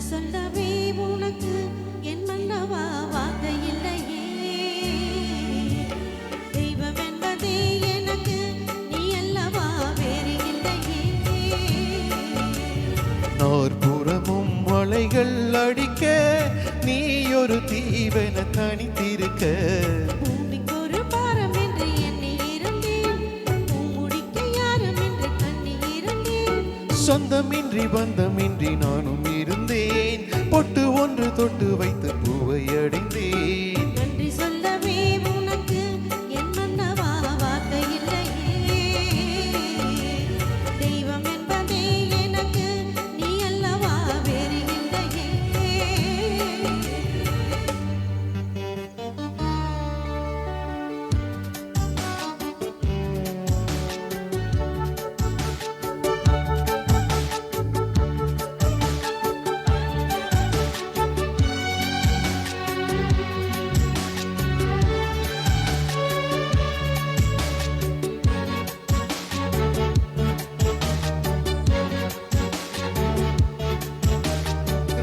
சொல்லவே உனக்கு என் மன்னவா வார்த்தை இல்லையே. தெய்வம் என்பதே எனக்கு நீ அல்லவா வேறு இல்லையே. நாற்புறமும் மலைகள் அடிக்க நீ ஒரு தீவன தனித்திருக்க. பூமிக்கு ஒரு பாரம் என்று எண்ணி இருந்தேன், பூமுடிக்க யாரும் என்று கண்ணி இருந்தேன். சொந்தமின்றி பந்தமின்றி நானும் இருந்தேன், பொட்டு ஒன்று தொட்டு வைத்து பூவை அடைந்தேன். நன்றி சொல்லவே உனக்கு என் மன்னவா வார்த்தை இல்லையே. தெய்வம் என்பதே எனக்கு நீ அல்லவா வேறு இல்லையே.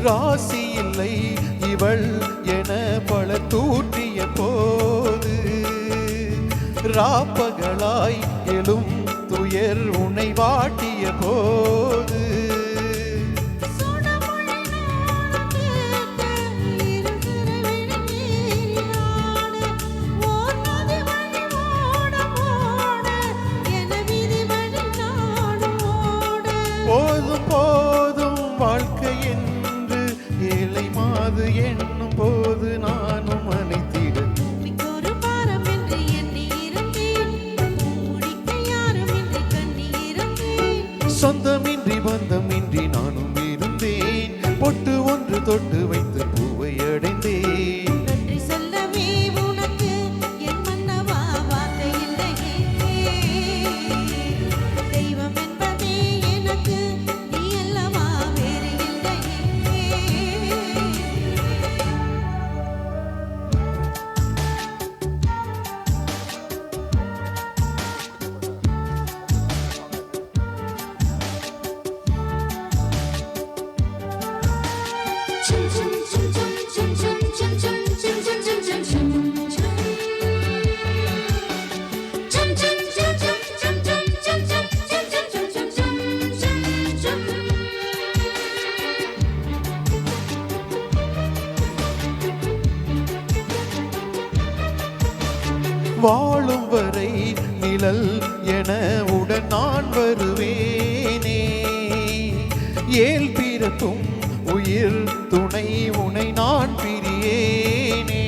ராசி இல்லை இவள் என பல தூற்றிய போது, ராப்பகலாய் எழும் துயர் உன்னை வாட்டிய போது, போதும் போதும் வாழ்க்கை என்று ஏழை மாது என்னும் போது நானும் அனைத்திட. ஒரு பாரம் என்று எண்ணி இருந்தேன், பூமுடிக்க யாரும் என்று கண்ணி இருந்தேன். சொந்தமின்றி பந்தமின்றி நானும் இருந்தேன், பொட்டு ஒன்று தொட்டு வைத்து பூவை அடைந்தேன். நன்றி சொல்லவே உனக்கு என் மன்னவா வார்த்தை இல்லையே. தெய்வம் என்பதே எனக்கு நீ அல்லவா வேறு இல்லையே. வாழும் வரை நிழல் என உடன் நான் வருவேனே, ஏல் பிறக்கும் உயிர் துணை உனை நான் பிரியேனே.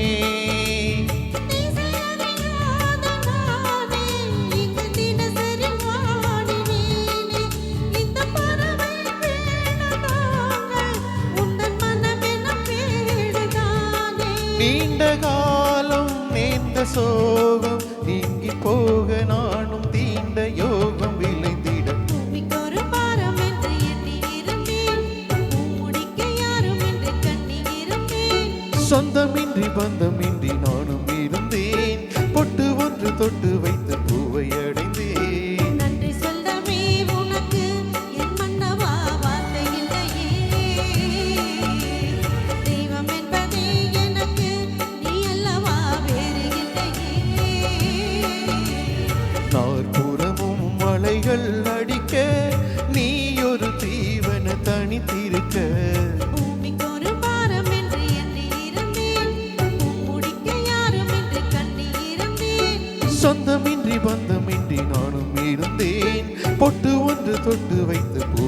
நீண்ட காலம் நேர்ந்த சோகம் நீங்கி போக நானும் தீண்ட யோகம் விளைந்திட. பூமிக்கு ஒரு பாரம் என்று எண்ணி இருந்தேன், பூமுடிக்க யாரும் என்று கண்ணி இருந்தேன். சொந்தமின்றி பந்தமின்றி நானும் இருந்தேன், பொட்டு ஒன்று தொட்டு வைத்து பூவை அடைந்தேன். நன்றி சொல்லவே உனக்கு என் மன்னவா வார்த்தை இல்லையே. தெய்வம் என்பதே எனக்கு நீ அல்லவா வேறு இல்லையே. நாற்புறமும் மலைகள் அடிக்க நீ ஒரு தீவன தனித்திருக்க. பூமிக்கு ஒரு பாரம் என்று எண்ணி இருந்தேன், பூமுடிக்க யாரும் என்று கண்ணி இருந்தேன். சொந்தமின்றி பந்தமின்றி நானும் இருந்தேன், பொட்டு ஒன்று தொட்டு வைத்து பூ